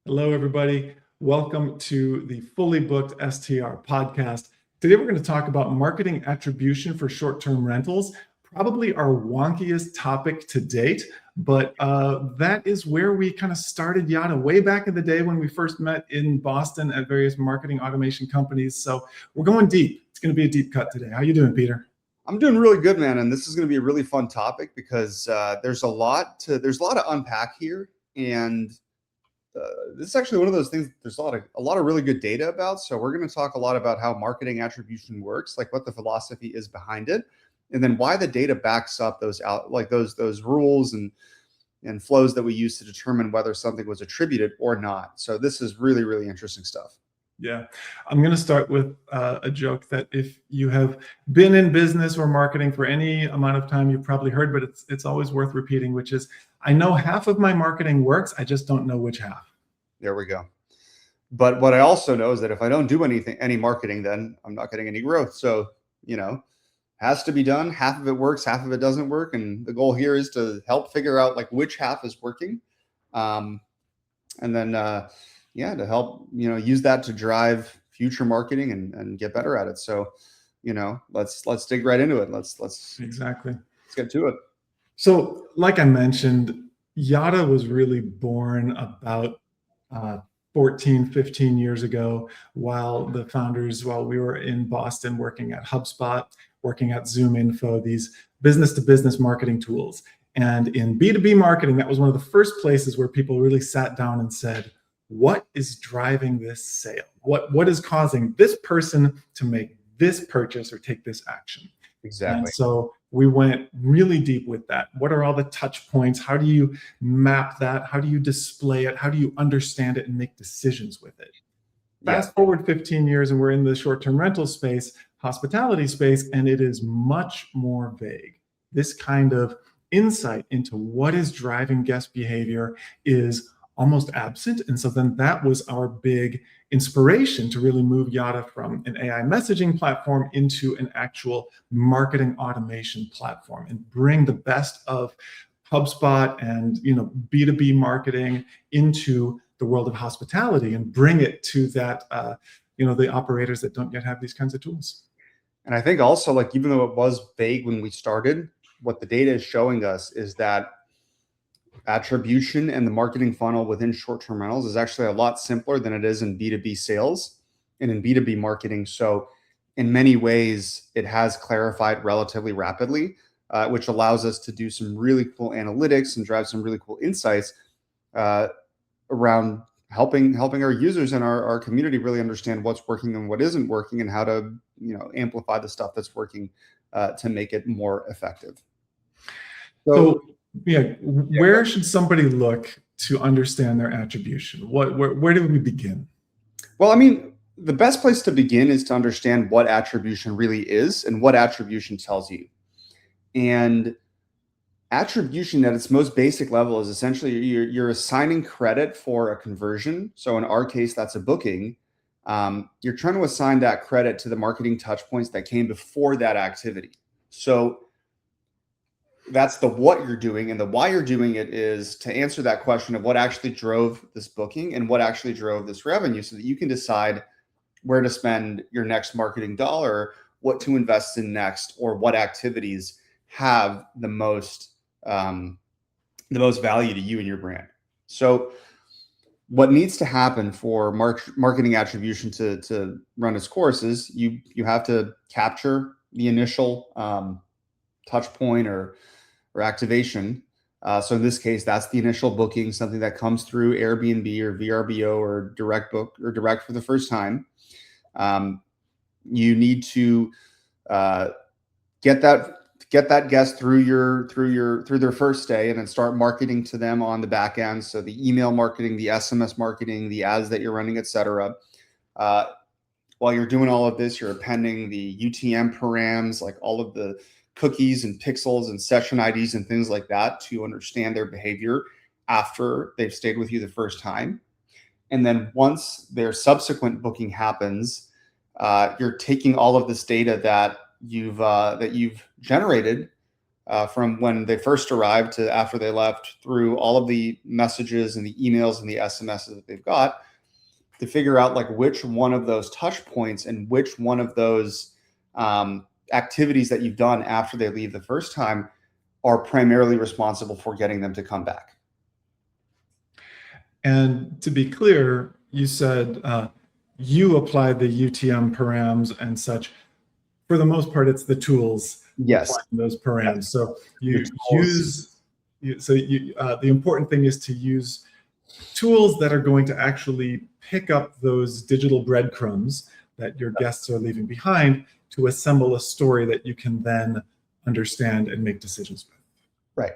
Hello, everybody. Welcome to the Fully Booked STR podcast. Today, we're going to talk about marketing attribution for short-term rentals, probably our wonkiest topic to date, but that is where we kind of started Yada way back in the day when we first met in Boston at various marketing automation companies. So we're going deep. It's going to be a deep cut today. How you doing, Peter? I'm doing really good, man. And this is going to be a really fun topic because there's a lot to unpack here. And this is actually one of those things there's a lot of really good data about. So we're going to talk a lot about how marketing attribution works, like what the philosophy is behind it, and then why the data backs up those rules and flows that we use to determine whether something was attributed or not. So this is really, really interesting stuff. Yeah, I'm going to start with a joke that if you have been in business or marketing for any amount of time, you've probably heard, but it's always worth repeating, which is, I know half of my marketing works, I just don't know which half. There we go. But what I also know is that if I don't do any marketing, then I'm not getting any growth. So, has to be done. Half of it works, half of it doesn't work. And the goal here is to help figure out like which half is working. And then, to help, use that to drive future marketing and get better at it. So, let's dig right into it. Let's get to it. So like I mentioned, Yada was really born about 14, 15 years ago while we were in Boston working at HubSpot, working at ZoomInfo, these business-to-business marketing tools. And in B2B marketing, that was one of the first places where people really sat down and said, what is driving this sale? What is causing this person to make this purchase or take this action? Exactly. And so we went really deep with that. What are all the touch points? How do you map that? How do you display it? How do you understand it and make decisions with it? Fast forward 15 years and we're in the short-term rental space, hospitality space, and it is much more vague. This kind of insight into what is driving guest behavior is almost absent. And so then that was our big inspiration to really move Yada from an AI messaging platform into an actual marketing automation platform and bring the best of HubSpot and B2B marketing into the world of hospitality and bring it to that the operators that don't yet have these kinds of tools. And I think also, like, even though it was vague when we started, what the data is showing us is that attribution and the marketing funnel within short-term rentals is actually a lot simpler than it is in B2B sales and in B2B marketing. So in many ways, it has clarified relatively rapidly, which allows us to do some really cool analytics and drive some really cool insights around helping our users and our community really understand what's working and what isn't working and how to amplify the stuff that's working to make it more effective. So where should somebody look to understand their attribution? Where do we begin? Well, I mean, the best place to begin is to understand what attribution really is and what attribution tells you. And attribution at its most basic level is essentially you're assigning credit for a conversion. So in our case, that's a booking. You're trying to assign that credit to the marketing touch points that came before that activity. So that's the what you're doing, and the why you're doing it is to answer that question of what actually drove this booking and what actually drove this revenue so that you can decide where to spend your next marketing dollar, what to invest in next, or what activities have the most value to you and your brand. So what needs to happen for marketing attribution to run its course is you have to capture the initial touch point or activation. So in this case, that's the initial booking, something that comes through Airbnb or VRBO or direct book or direct for the first time. You need to get that guest through their first day and then start marketing to them on the back end. So the email marketing, the SMS marketing, the ads that you're running, etc. While you're doing all of this, you're appending the UTM params, like all of the cookies and pixels and session IDs and things like that to understand their behavior after they've stayed with you the first time. And then once their subsequent booking happens, you're taking all of this data that you've generated from when they first arrived to after they left, through all of the messages and the emails and the SMSs that they've got, to figure out like which one of those touch points and which one of those activities that you've done after they leave the first time are primarily responsible for getting them to come back. And to be clear, you said you apply the UTM params and such. For the most part, it's the tools Yes. applying those params. So you use, the important thing is to use tools that are going to actually pick up those digital breadcrumbs that your guests are leaving behind to assemble a story that you can then understand and make decisions with. Right.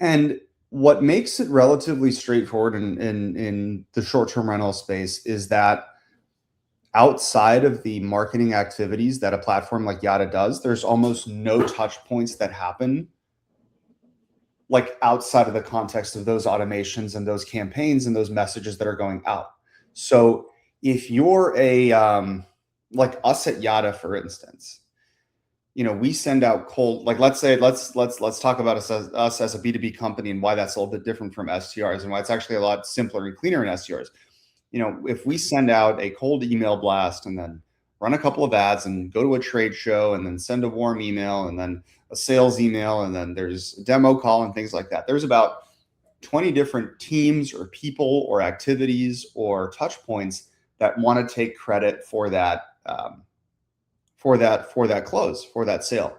And what makes it relatively straightforward in the short-term rental space is that outside of the marketing activities that a platform like Yada does, there's almost no touch points that happen like outside of the context of those automations and those campaigns and those messages that are going out. So if you're a like us at Yada, for instance, you know, we send out cold, like let's talk about us as a B2B company and why that's a little bit different from STRs and why it's actually a lot simpler and cleaner in STRs. You know, if we send out a cold email blast and then run a couple of ads and go to a trade show and then send a warm email and then a sales email and then there's a demo call and things like that, there's about 20 different teams or people or activities or touch points that want to take credit for that close, for that sale.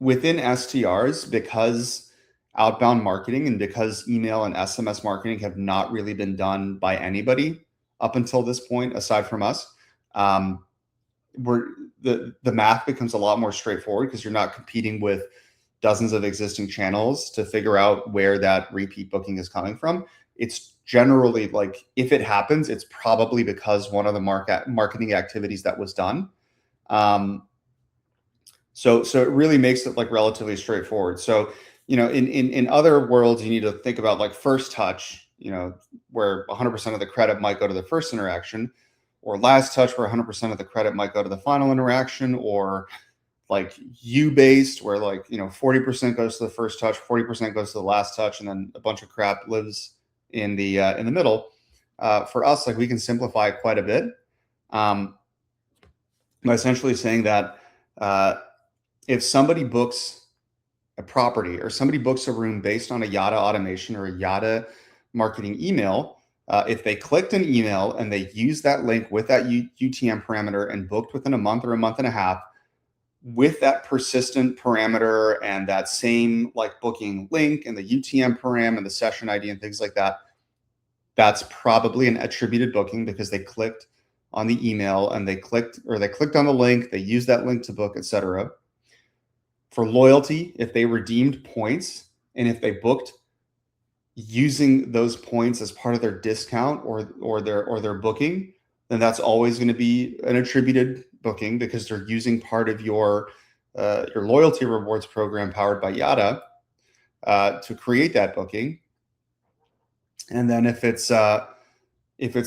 Within STRs, because outbound marketing and because email and SMS marketing have not really been done by anybody up until this point, aside from us, the math becomes a lot more straightforward because you're not competing with dozens of existing channels to figure out where that repeat booking is coming from. It's generally like, if it happens, it's probably because one of the marketing activities that was done. So it really makes it like relatively straightforward. So, you know, in other worlds, you need to think about like first touch, you know, where 100% of the credit might go to the first interaction, or last touch where 100% of the credit might go to the final interaction, or like U-based where like, you know, 40% goes to the first touch, 40% goes to the last touch, and then a bunch of crap lives in the middle. For us, like we can simplify it quite a bit by essentially saying that if somebody books a property or somebody books a room based on a Yada automation or a Yada marketing email, if they clicked an email and they used that link with that UTM parameter and booked within a month or a month and a half with that persistent parameter and that same like booking link and the UTM param and the session ID and things like that, that's probably an attributed booking because they clicked on the email and they clicked on the link, they used that link to book, etc. For loyalty, if they redeemed points and if they booked using those points as part of their discount or their booking, then that's always going to be an attributed booking because they're using part of your loyalty rewards program powered by Yada to create that booking. And then if it's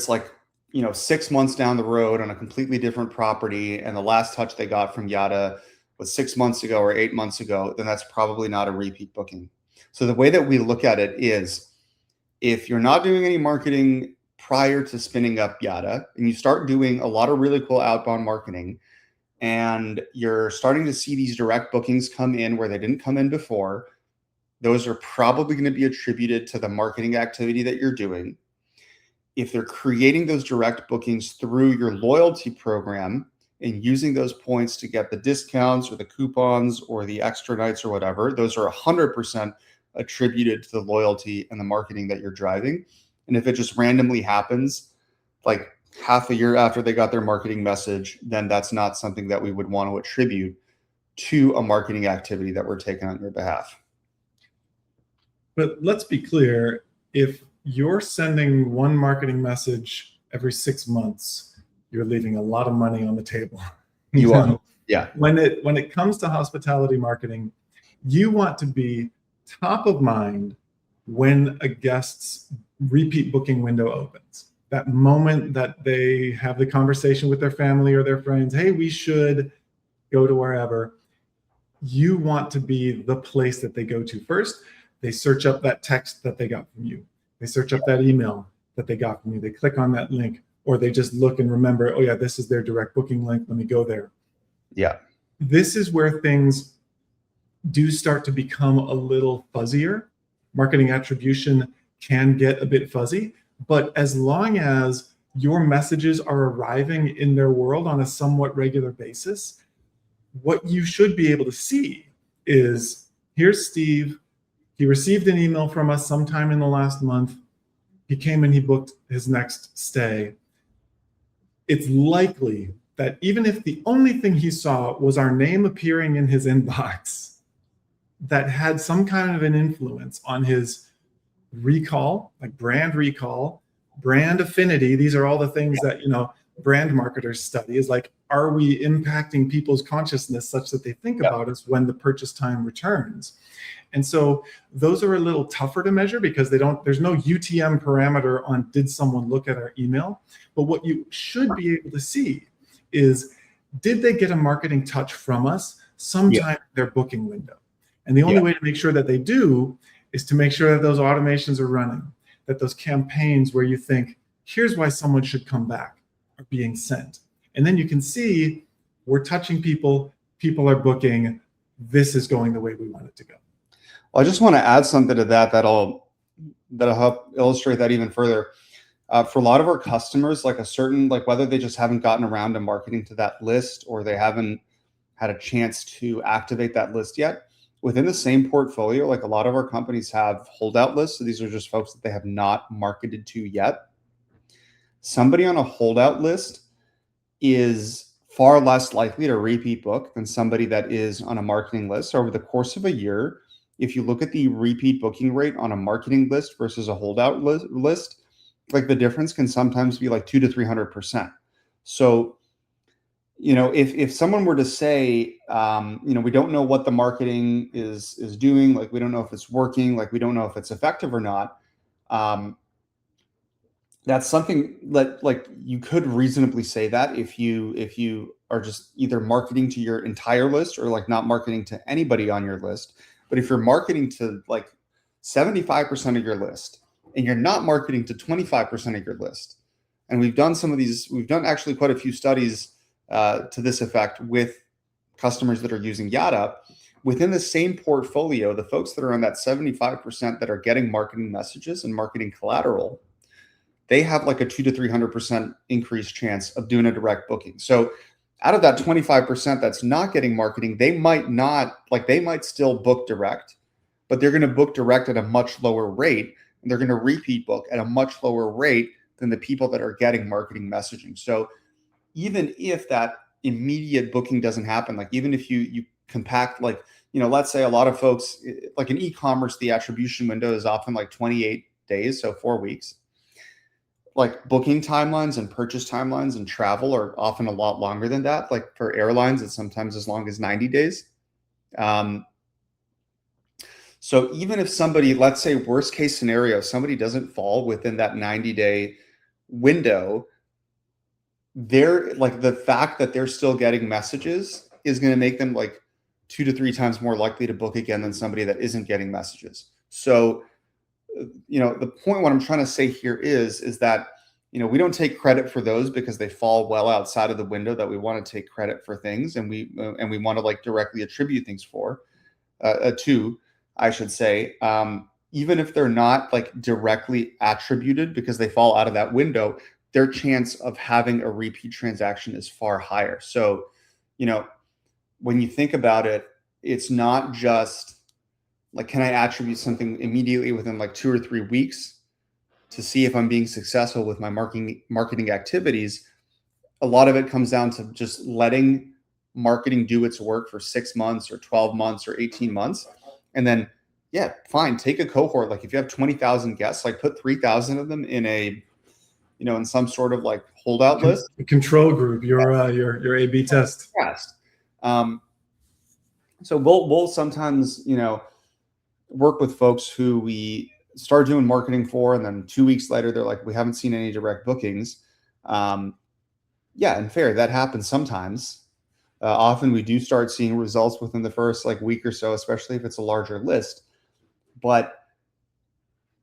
like, you know, 6 months down the road on a completely different property and the last touch they got from Yada was 6 months ago or 8 months ago, then that's probably not a repeat booking. So the way that we look at it is if you're not doing any marketing prior to spinning up Yada and you start doing a lot of really cool outbound marketing and you're starting to see these direct bookings come in where they didn't come in before, those are probably going to be attributed to the marketing activity that you're doing. If they're creating those direct bookings through your loyalty program and using those points to get the discounts or the coupons or the extra nights or whatever, those are 100% attributed to the loyalty and the marketing that you're driving. And if it just randomly happens like half a year after they got their marketing message, then that's not something that we would want to attribute to a marketing activity that we're taking on your behalf. But let's be clear, if you're sending one marketing message every 6 months, you're leaving a lot of money on the table. You are. Yeah. When it comes to hospitality marketing, you want to be top of mind when a guest's repeat booking window opens. That moment that they have the conversation with their family or their friends, hey, we should go to wherever. You want to be the place that they go to first. They search up that text that they got from you. They search up that email that they got from you. They click on that link, or they just look and remember, oh yeah, this is their direct booking link. Let me go there. Yeah. This is where things do start to become a little fuzzier. Marketing attribution can get a bit fuzzy, but as long as your messages are arriving in their world on a somewhat regular basis, what you should be able to see is, here's Steve. He received an email from us sometime in the last month. He came and he booked his next stay. It's likely that even if the only thing he saw was our name appearing in his inbox, that had some kind of an influence on his recall, like brand recall, brand affinity. These are all the things that, brand marketers study, is like, are we impacting people's consciousness such that they think about us when the purchase time returns? And so those are a little tougher to measure because there's no UTM parameter on did someone look at our email. But what you should be able to see is, did they get a marketing touch from us sometime in their booking window? And the only way to make sure that they do is to make sure that those automations are running, that those campaigns where you think, here's why someone should come back, are being sent. And then you can see, we're touching people, people are booking, this is going the way we want it to go. Well, I just want to add something to that'll help illustrate that even further. For a lot of our customers, like whether they just haven't gotten around to marketing to that list, or they haven't had a chance to activate that list yet, within the same portfolio, like a lot of our companies have holdout lists. So these are just folks that they have not marketed to yet. Somebody on a holdout list is far less likely to repeat book than somebody that is on a marketing list. Over the course of a year, if you look at the repeat booking rate on a marketing list versus a holdout list, like the difference can sometimes be like 200 to 300%. So, if someone were to say, we don't know what the marketing is doing, like we don't know if it's working, like we don't know if it's effective or not, that's something that, like, you could reasonably say that if you are just either marketing to your entire list or like not marketing to anybody on your list. But if you're marketing to like 75% of your list and you're not marketing to 25% of your list, and we've done actually quite a few studies to this effect with customers that are using Yada, within the same portfolio, the folks that are on that 75% that are getting marketing messages and marketing collateral, they have like a 200 to 300% increased chance of doing a direct booking. So out of that 25% that's not getting marketing, they might still book direct, but they're going to book direct at a much lower rate, and they're going to repeat book at a much lower rate than the people that are getting marketing messaging. So even if that immediate booking doesn't happen, like even if you compact, like, let's say a lot of folks, like in e-commerce, the attribution window is often like 28 days, so 4 weeks. Like booking timelines and purchase timelines and travel are often a lot longer than that. Like for airlines, it's sometimes as long as 90 days. So even if somebody, let's say worst case scenario, somebody doesn't fall within that 90-day window, they're like, the fact that they're still getting messages is going to make them like 2 to 3 times more likely to book again than somebody that isn't getting messages. So, the point, what I'm trying to say here is that, we don't take credit for those because they fall well outside of the window that we want to take credit for things. And we want to like directly attribute things to, I should say, even if they're not like directly attributed because they fall out of that window, their chance of having a repeat transaction is far higher. So, when you think about it, it's not just like, can I attribute something immediately within like 2 or 3 weeks to see if I'm being successful with my marketing activities? A lot of it comes down to just letting marketing do its work for 6 months or 12 months or 18 months. And then, yeah, fine, take a cohort. Like if you have 20,000 guests, like put 3,000 of them in in some sort of like holdout list. The control group, your A/B test. Yes. So we'll sometimes, work with folks who we start doing marketing for, and then 2 weeks later, they're like, we haven't seen any direct bookings. And fair, that happens sometimes, Often we do start seeing results within the first like week or so, especially if it's a larger list. But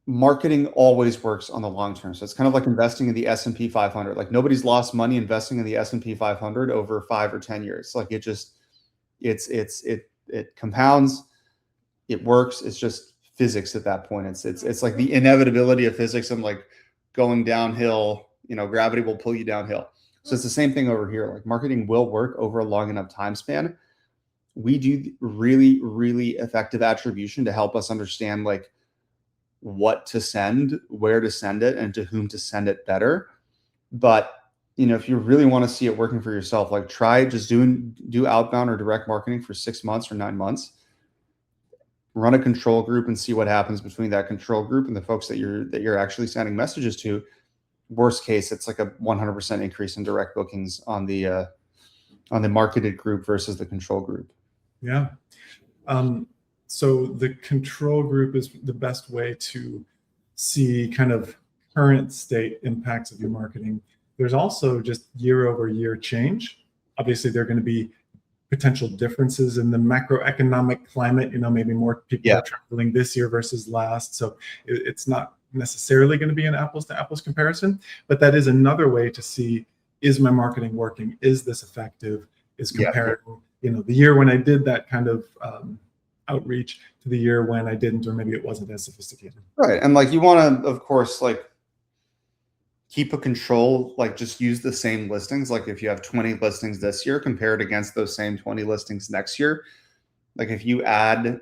marketing always works on the long term. So it's kind of like investing in the S&P 500. Like nobody's lost money investing in the S&P 500 over 5 or 10 years. Like it just, it compounds, it works. It's just physics at that point. It's like the inevitability of physics and like going downhill, gravity will pull you downhill. So it's the same thing over here. Like marketing will work over a long enough time span. We do really, really effective attribution to help us understand like what to send, where to send it, and to whom to send it better. But if you really want to see it working for yourself, like try just do outbound or direct marketing for 6 months or 9 months. Run a control group and see what happens between that control group and the folks that you're actually sending messages to. Worst case, it's like a 100% increase in direct bookings on the marketed group versus the control group. Yeah. So the control group is the best way to see kind of current state impacts of your marketing. There's also just year over year change. Obviously, there are going to be potential differences in the macroeconomic climate. Maybe more people are traveling this year versus last. So it's not necessarily going to be an apples to apples comparison, but that is another way to see, is my marketing working? Is this effective? Is comparing, the year when I did that kind of outreach to the year when I didn't, or maybe it wasn't as sophisticated. Right. And like you want to, of course, like keep a control, like just use the same listings. Like if you have 20 listings this year, compare it against those same 20 listings next year. Like if you add, I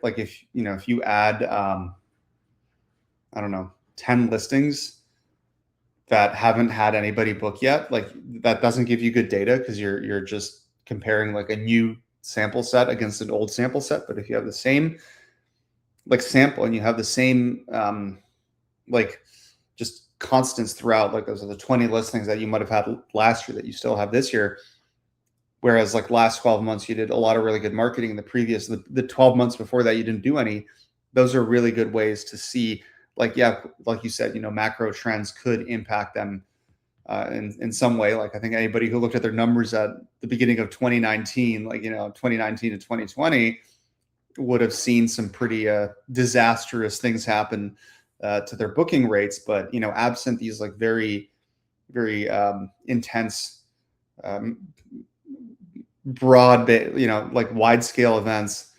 don't know, 10 listings that haven't had anybody book yet, like that doesn't give you good data because you're just comparing like a new sample set against an old sample set. But if you have the same like sample and you have the same like just constants throughout, like those are the 20 listings that you might have had last year that you still have this year, whereas like last 12 months you did a lot of really good marketing. The 12 months before that you didn't do any. Those are really good ways to see, like, like you said, macro trends could impact them in some way. Like I think anybody who looked at their numbers at the beginning of 2019, like 2019 to 2020, would have seen some pretty disastrous things happen to their booking rates. But absent these like very, very intense, broad, like wide scale events,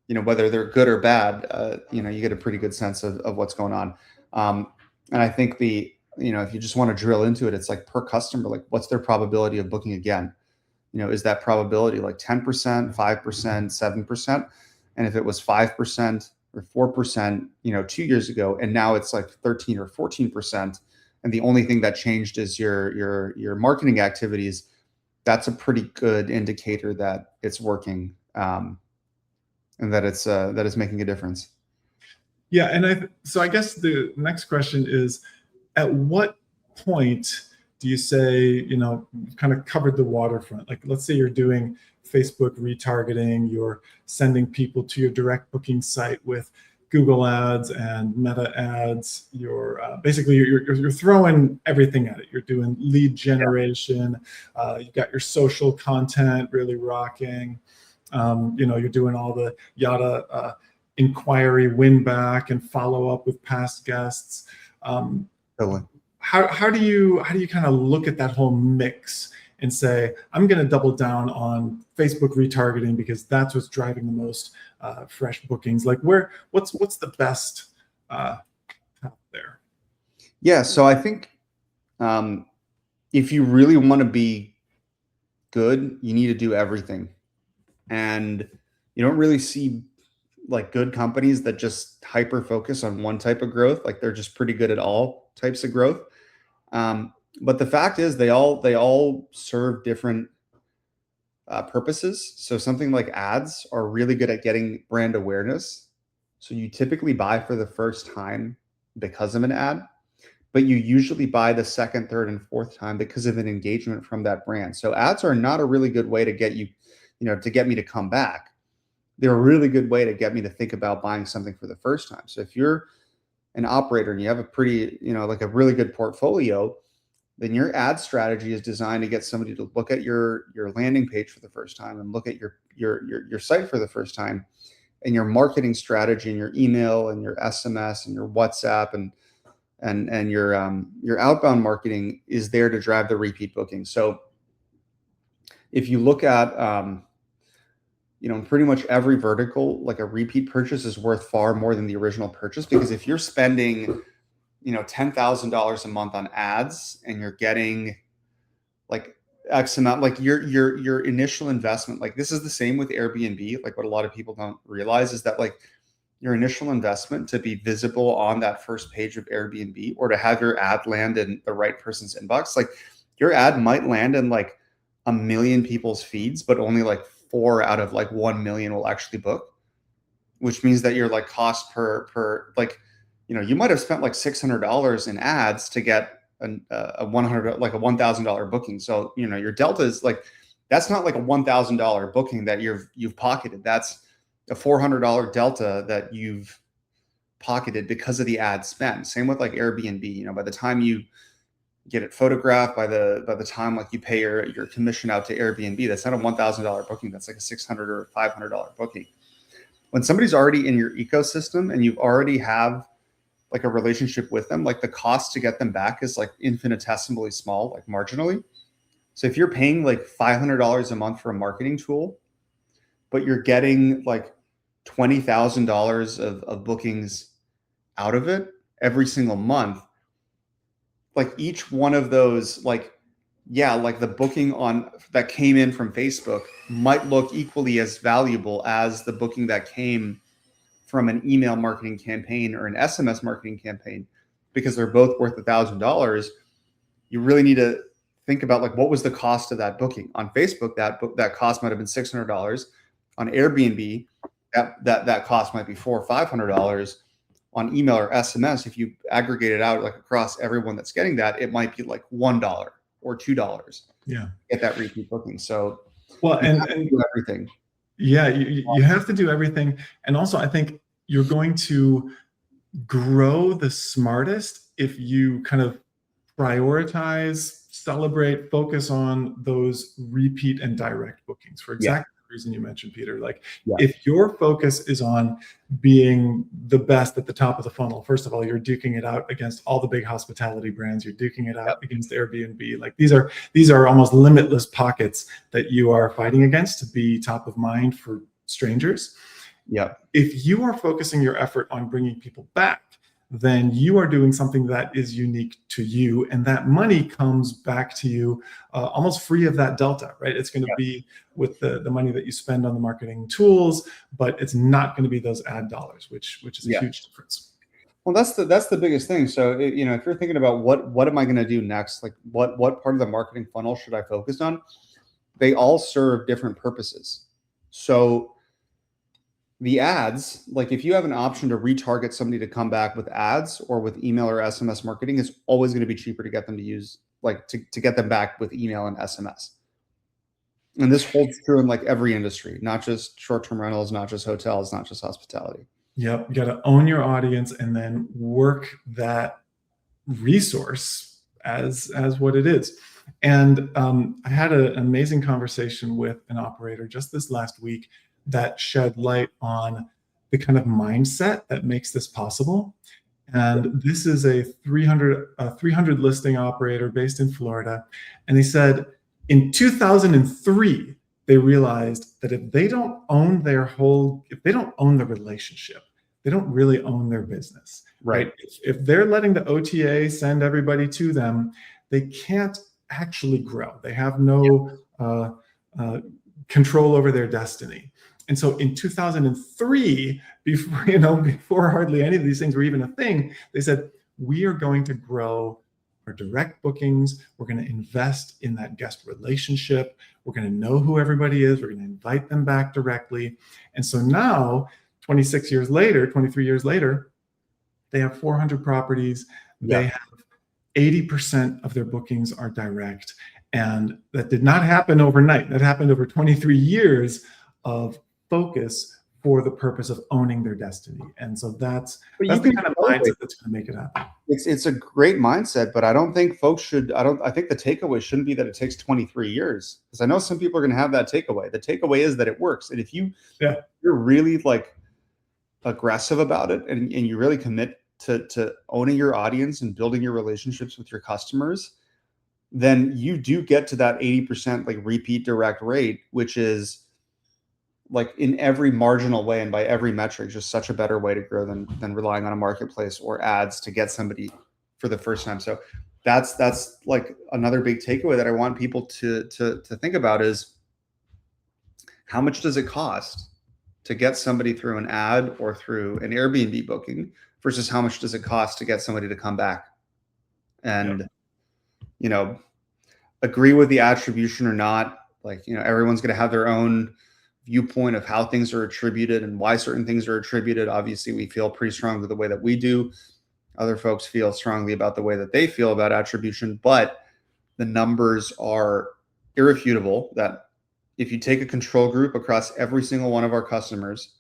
whether they're good or bad, you get a pretty good sense of what's going on. And I think if you just want to drill into it, it's like per customer, like what's their probability of booking again? Is that probability like 10%, 5%, 7%? And if it was 5% or 4%, 2 years ago, and now it's like 13 or 14%, and the only thing that changed is your marketing activities, that's a pretty good indicator that it's working, and that it's making a difference. Yeah, and so I guess the next question is, at what point do you say, you've kind of covered the waterfront? Like, let's say you're doing Facebook retargeting, you're sending people to your direct booking site with Google ads and Meta ads. You're basically you're throwing everything at it. You're doing lead generation. You've got your social content really rocking. You're doing all the yada inquiry, win back, and follow up with past guests. Totally. How do you kind of look at that whole mix and say, I'm going to double down on Facebook retargeting because that's what's driving the most fresh bookings? Like, what's the best there? Yeah, so I think if you really want to be good, you need to do everything, and you don't really see like good companies that just hyper focus on one type of growth. Like they're just pretty good at all types of growth. But the fact is they all serve different purposes. So something like ads are really good at getting brand awareness. So you typically buy for the first time because of an ad, but you usually buy the second, third, and fourth time because of an engagement from that brand. So ads are not a really good way to get to get me to come back. They're a really good way to get me to think about buying something for the first time. So if you're an operator and you have a pretty, like a really good portfolio, then your ad strategy is designed to get somebody to look at your landing page for the first time and look at your site for the first time. And your marketing strategy and your email and your SMS and your WhatsApp and your outbound marketing is there to drive the repeat booking. So if you look at pretty much every vertical, like a repeat purchase is worth far more than the original purchase, because if you're spending $10,000 a month on ads and you're getting like X amount, like your initial investment, like this is the same with Airbnb. Like what a lot of people don't realize is that like your initial investment to be visible on that first page of Airbnb, or to have your ad land in the right person's inbox, like your ad might land in like 1 million people's feeds, but only like 4 out of like 1 million will actually book, which means that your like cost per like, you might have spent like $600 in ads to get a $1,000 booking. So, your delta is like, that's not like a $1,000 booking that you've pocketed. That's a $400 delta that you've pocketed because of the ad spend. Same with like Airbnb, by the time you get it photographed, by the time like you pay your commission out to Airbnb, that's not a $1,000 booking. That's like a $600 or $500 booking. When somebody's already in your ecosystem and you already have like a relationship with them, like the cost to get them back is like infinitesimally small, like marginally. So if you're paying like $500 a month for a marketing tool, but you're getting like $20,000 of bookings out of it every single month, like each one of those, like, yeah, like the booking that came in from Facebook might look equally as valuable as the booking that came from an email marketing campaign or an SMS marketing campaign, because they're both worth $1,000. You really need to think about like, what was the cost of that booking? On Facebook, that cost might have been $600. On Airbnb, that cost might be $400 or $500. On email or SMS, if you aggregate it out like across everyone that's getting that, it might be like $1 or $2. Yeah, get that repeat booking. So well, and do everything. Yeah, you have to do everything. And also, I think you're going to grow the smartest if you kind of prioritize, celebrate, focus on those repeat and direct bookings for exactly the reason you mentioned, Peter. Like if your focus is on being the best at the top of the funnel, first of all, you're duking it out against all the big hospitality brands. You're duking it out against Airbnb. Like these are almost limitless pockets that you are fighting against to be top of mind for strangers. Yeah. If you are focusing your effort on bringing people back, then you are doing something that is unique to you, and that money comes back to you almost free of that delta, right? It's going to be with the money that you spend on the marketing tools, but it's not going to be those ad dollars, which is a huge difference. Well, that's the biggest thing. So if you're thinking about what am I going to do next, like what part of the marketing funnel should I focus on? They all serve different purposes. So the ads, like if you have an option to retarget somebody to come back with ads or with email or SMS marketing, it's always going to be cheaper to get them to use, like to get them back with email and SMS. And this holds true in like every industry, not just short-term rentals, not just hotels, not just hospitality. Yep. You got to own your audience and then work that resource as what it is. And I had an amazing conversation with an operator just this last week that shed light on the kind of mindset that makes this possible. And this is a 300 listing operator based in Florida. And they said in 2003, they realized that if they don't own if they don't own the relationship, they don't really own their business, right? If they're letting the OTA send everybody to them, they can't actually grow. They have no control over their destiny. And so in 2003, before hardly any of these things were even a thing, they said, we are going to grow our direct bookings. We're going to invest in that guest relationship. We're going to know who everybody is. We're going to invite them back directly. And so now, 23 years later, they have 400 properties. They have 80% of their bookings are direct. And that did not happen overnight. That happened over 23 years of focus, for the purpose of owning their destiny. And so that's But the you can kind of accelerate. mindset that's going to make it happen. It's a great mindset, but I don't think folks should. I think the takeaway shouldn't be that it takes 23 years, because I know some people are going to have that takeaway. The takeaway is that it works, and if you're really like aggressive about it, and you really commit to owning your audience and building your relationships with your customers, then you do get to that 80% like repeat direct rate, which is like in every marginal way and by every metric, just such a better way to grow than relying on a marketplace or ads to get somebody for the first time. So that's like another big takeaway that I want people to think about is, how much does it cost to get somebody through an ad or through an Airbnb booking versus how much does it cost to get somebody to come back? And, you know, agree with the attribution or not, like, you know, everyone's going to have their own viewpoint of how things are attributed and why certain things are attributed. Obviously, we feel pretty strongly the way that we do. Other folks feel strongly about the way that they feel about attribution, but the numbers are irrefutable that if you take a control group across every single one of our customers,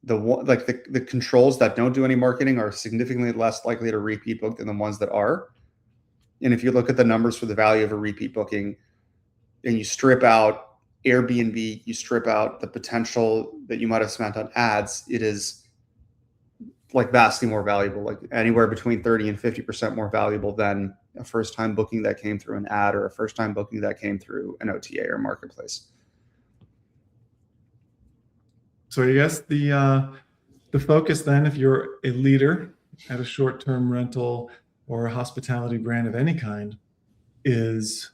the controls that don't do any marketing are significantly less likely to repeat book than the ones that are. And if you look at the numbers for the value of a repeat booking and you strip out Airbnb, you strip out the potential that you might have spent on ads, it is like vastly more valuable, like anywhere between 30 and 50% more valuable than a first-time booking that came through an ad or a first-time booking that came through an OTA or marketplace. So I guess the focus then, if you're a leader at a short-term rental or a hospitality brand of any kind, is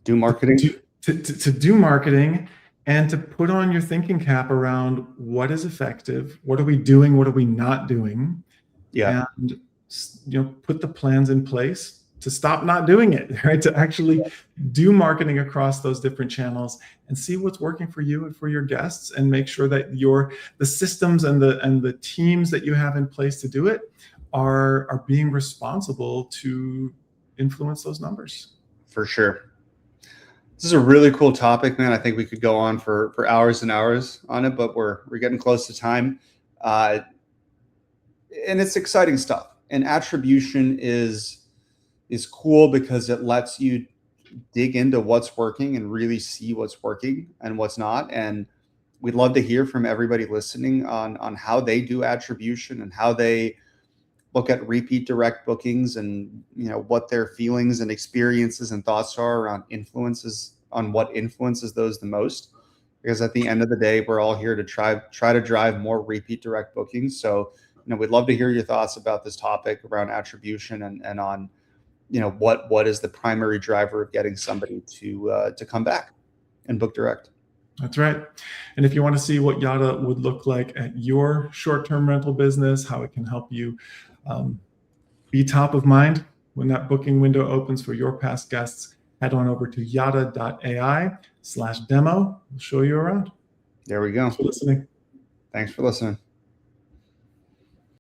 do marketing. To do marketing and to put on your thinking cap around what is effective, what are we doing, what are we not doing, and put the plans in place to stop not doing it, right? To actually do marketing across those different channels and see what's working for you and for your guests, and make sure that the systems and the teams that you have in place to do it are being responsible to influence those numbers. For sure. This is a really cool topic, man. I think we could go on for hours and hours on it, but we're getting close to time. And it's exciting stuff. And attribution is cool because it lets you dig into what's working and really see what's working and what's not. And we'd love to hear from everybody listening on how they do attribution and how they look at repeat direct bookings, and what their feelings and experiences and thoughts are around what influences those the most. Because at the end of the day, we're all here to try to drive more repeat direct bookings. So we'd love to hear your thoughts about this topic around attribution and on what is the primary driver of getting somebody to come back and book direct. That's right. And if you want to see what Yada would look like at your short-term rental business, how it can help you be top of mind when that booking window opens for your past guests, head on over to yada.ai/demo. We'll show you around. There we go. Thanks for listening. Thanks for listening.